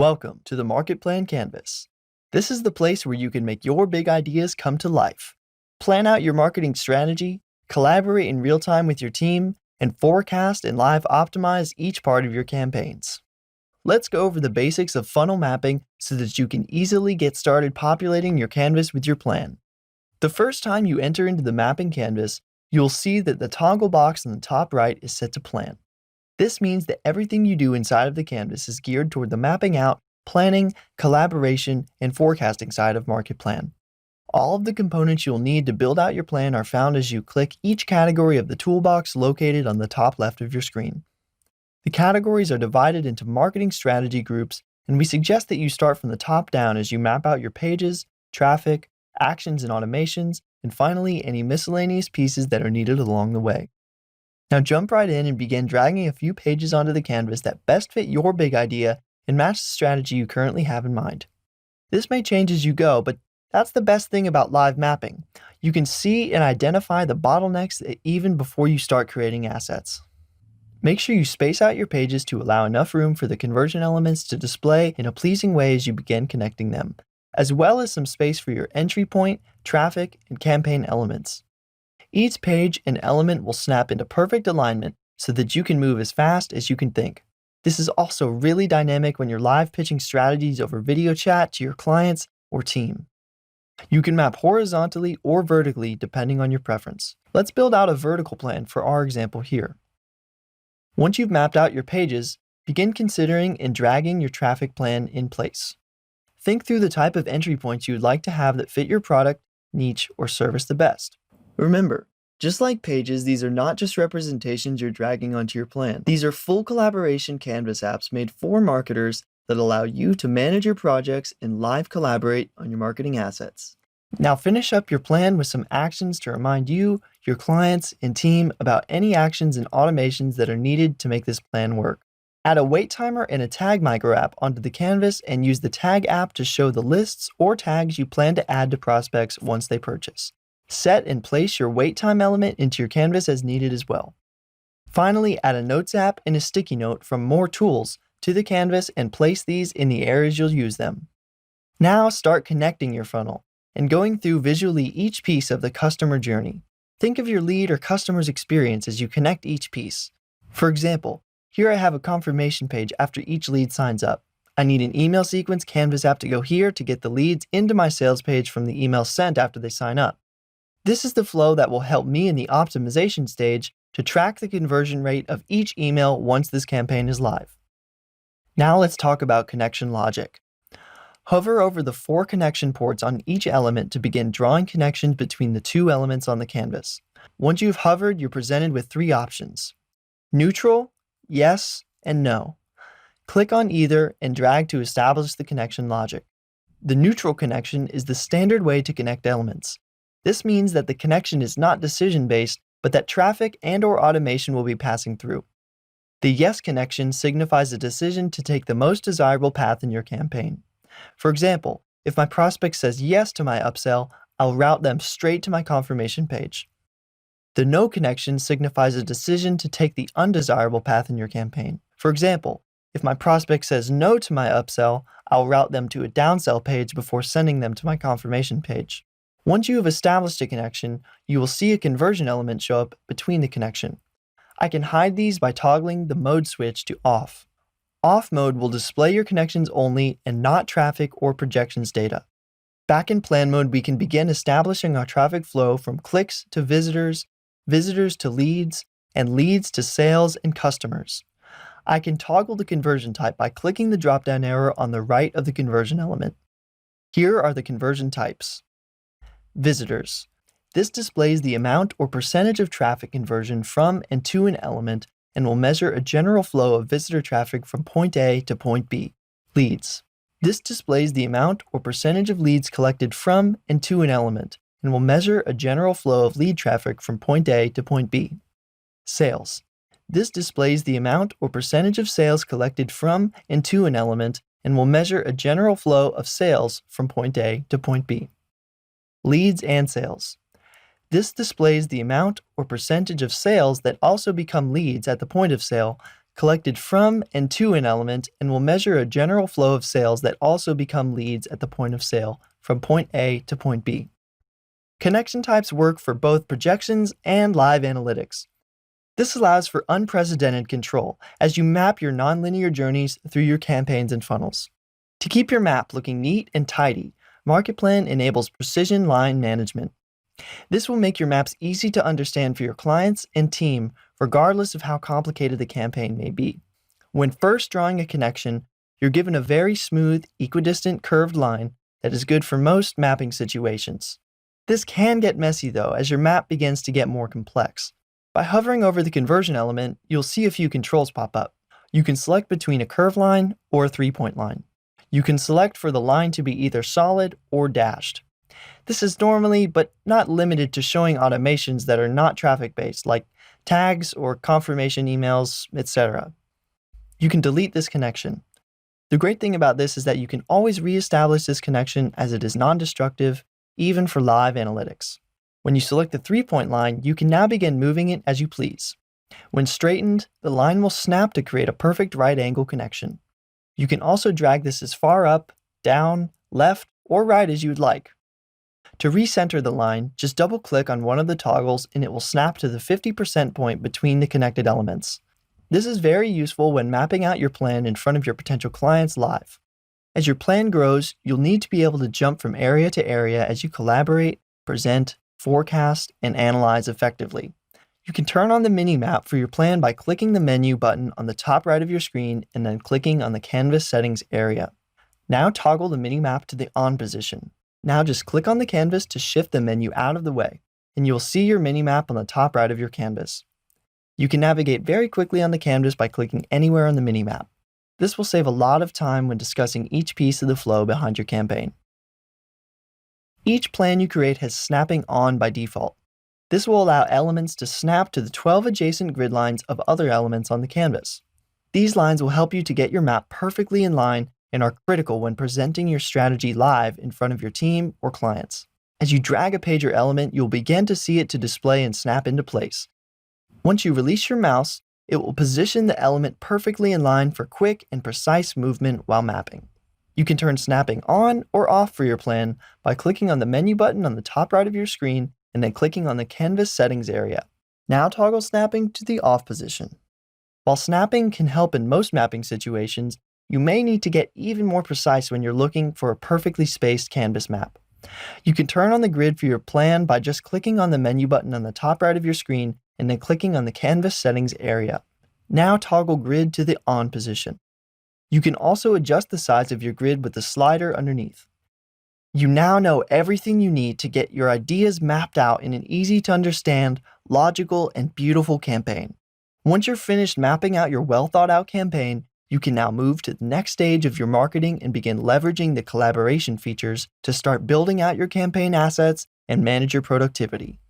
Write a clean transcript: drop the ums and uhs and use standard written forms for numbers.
Welcome to the MarketPlan Canvas. This is the place where you can make your big ideas come to life. Plan out your marketing strategy, collaborate in real time with your team, and forecast and live optimize each part of your campaigns. Let's go over the basics of funnel mapping so that you can easily get started populating your canvas with your plan. The first time you enter into the mapping canvas, you'll see that the toggle box on the top right is set to plan. This means that everything you do inside of the canvas is geared toward the mapping out, planning, collaboration, and forecasting side of MarketPlan. All of the components you'll need to build out your plan are found as you click each category of the toolbox located on the top left of your screen. The categories are divided into marketing strategy groups, and we suggest that you start from the top down as you map out your pages, traffic, actions and automations, and finally any miscellaneous pieces that are needed along the way. Now jump right in and begin dragging a few pages onto the canvas that best fit your big idea and match the strategy you currently have in mind. This may change as you go, but that's the best thing about live mapping. You can see and identify the bottlenecks even before you start creating assets. Make sure you space out your pages to allow enough room for the conversion elements to display in a pleasing way as you begin connecting them, as well as some space for your entry point, traffic, and campaign elements. Each page and element will snap into perfect alignment so that you can move as fast as you can think. This is also really dynamic when you're live pitching strategies over video chat to your clients or team. You can map horizontally or vertically depending on your preference. Let's build out a vertical plan for our example here. Once you've mapped out your pages, begin considering and dragging your traffic plan in place. Think through the type of entry points you would like to have that fit your product, niche, or service the best. Remember, just like pages, these are not just representations you're dragging onto your plan. These are full collaboration canvas apps made for marketers that allow you to manage your projects and live collaborate on your marketing assets. Now finish up your plan with some actions to remind you, your clients, and team about any actions and automations that are needed to make this plan work. Add a wait timer and a tag micro app onto the canvas and use the tag app to show the lists or tags you plan to add to prospects once they purchase. Set and place your wait time element into your canvas as needed as well. Finally, add a notes app and a sticky note from More Tools to the canvas and place these in the areas you'll use them. Now start connecting your funnel and going through visually each piece of the customer journey. Think of your lead or customer's experience as you connect each piece. For example, here I have a confirmation page after each lead signs up. I need an email sequence canvas app to go here to get the leads into my sales page from the email sent after they sign up. This is the flow that will help me in the optimization stage to track the conversion rate of each email once this campaign is live. Now let's talk about connection logic. Hover over the 4 connection ports on each element to begin drawing connections between the 2 elements on the canvas. Once you've hovered, you're presented with 3 options: neutral, yes, and no. Click on either and drag to establish the connection logic. The neutral connection is the standard way to connect elements. This means that the connection is not decision-based, but that traffic and/or automation will be passing through. The yes connection signifies a decision to take the most desirable path in your campaign. For example, if my prospect says yes to my upsell, I'll route them straight to my confirmation page. The no connection signifies a decision to take the undesirable path in your campaign. For example, if my prospect says no to my upsell, I'll route them to a downsell page before sending them to my confirmation page. Once you have established a connection, you will see a conversion element show up between the connection. I can hide these by toggling the mode switch to off. Off mode will display your connections only and not traffic or projections data. Back in plan mode, we can begin establishing our traffic flow from clicks to visitors, visitors to leads, and leads to sales and customers. I can toggle the conversion type by clicking the drop-down arrow on the right of the conversion element. Here are the conversion types. Visitors. This displays the amount or percentage of traffic conversion from and to an element and will measure a general flow of visitor traffic from point A to point B. Leads. This displays the amount or percentage of leads collected from and to an element and will measure a general flow of lead traffic from point A to point B. Sales. This displays the amount or percentage of sales collected from and to an element and will measure a general flow of sales from point A to point B. Leads and sales. This displays the amount or percentage of sales that also become leads at the point of sale collected from and to an element, and will measure a general flow of sales that also become leads at the point of sale from point A to point B. Connection types work for both projections and live analytics. This allows for unprecedented control as you map your nonlinear journeys through your campaigns and funnels. To keep your map looking neat and tidy, MarketPlan enables precision line management. This will make your maps easy to understand for your clients and team, regardless of how complicated the campaign may be. When first drawing a connection, you're given a very smooth, equidistant curved line that is good for most mapping situations. This can get messy though, as your map begins to get more complex. By hovering over the conversion element, you'll see a few controls pop up. You can select between a curved line or a 3-point line. You can select for the line to be either solid or dashed. This is normally, but not limited to, showing automations that are not traffic-based, like tags or confirmation emails, etc. You can delete this connection. The great thing about this is that you can always reestablish this connection, as it is non-destructive, even for live analytics. When you select the 3-point line, you can now begin moving it as you please. When straightened, the line will snap to create a perfect right angle connection. You can also drag this as far up, down, left, or right as you would like. To recenter the line, just double-click on one of the toggles and it will snap to the 50% point between the connected elements. This is very useful when mapping out your plan in front of your potential clients live. As your plan grows, you'll need to be able to jump from area to area as you collaborate, present, forecast, and analyze effectively. You can turn on the mini-map for your plan by clicking the menu button on the top right of your screen and then clicking on the Canvas settings area. Now toggle the mini-map to the on position. Now just click on the canvas to shift the menu out of the way, and you'll see your mini-map on the top right of your canvas. You can navigate very quickly on the canvas by clicking anywhere on the mini-map. This will save a lot of time when discussing each piece of the flow behind your campaign. Each plan you create has snapping on by default. This will allow elements to snap to the 12 adjacent grid lines of other elements on the canvas. These lines will help you to get your map perfectly in line and are critical when presenting your strategy live in front of your team or clients. As you drag a page or element, you'll begin to see it to display and snap into place. Once you release your mouse, it will position the element perfectly in line for quick and precise movement while mapping. You can turn snapping on or off for your plan by clicking on the menu button on the top right of your screen and then clicking on the Canvas settings area. Now toggle snapping to the off position. While snapping can help in most mapping situations, you may need to get even more precise when you're looking for a perfectly spaced canvas map. You can turn on the grid for your plan by just clicking on the menu button on the top right of your screen and then clicking on the Canvas settings area. Now toggle grid to the on position. You can also adjust the size of your grid with the slider underneath. You now know everything you need to get your ideas mapped out in an easy to understand, logical, and beautiful campaign. Once you're finished mapping out your well thought out campaign, you can now move to the next stage of your marketing and begin leveraging the collaboration features to start building out your campaign assets and manage your productivity.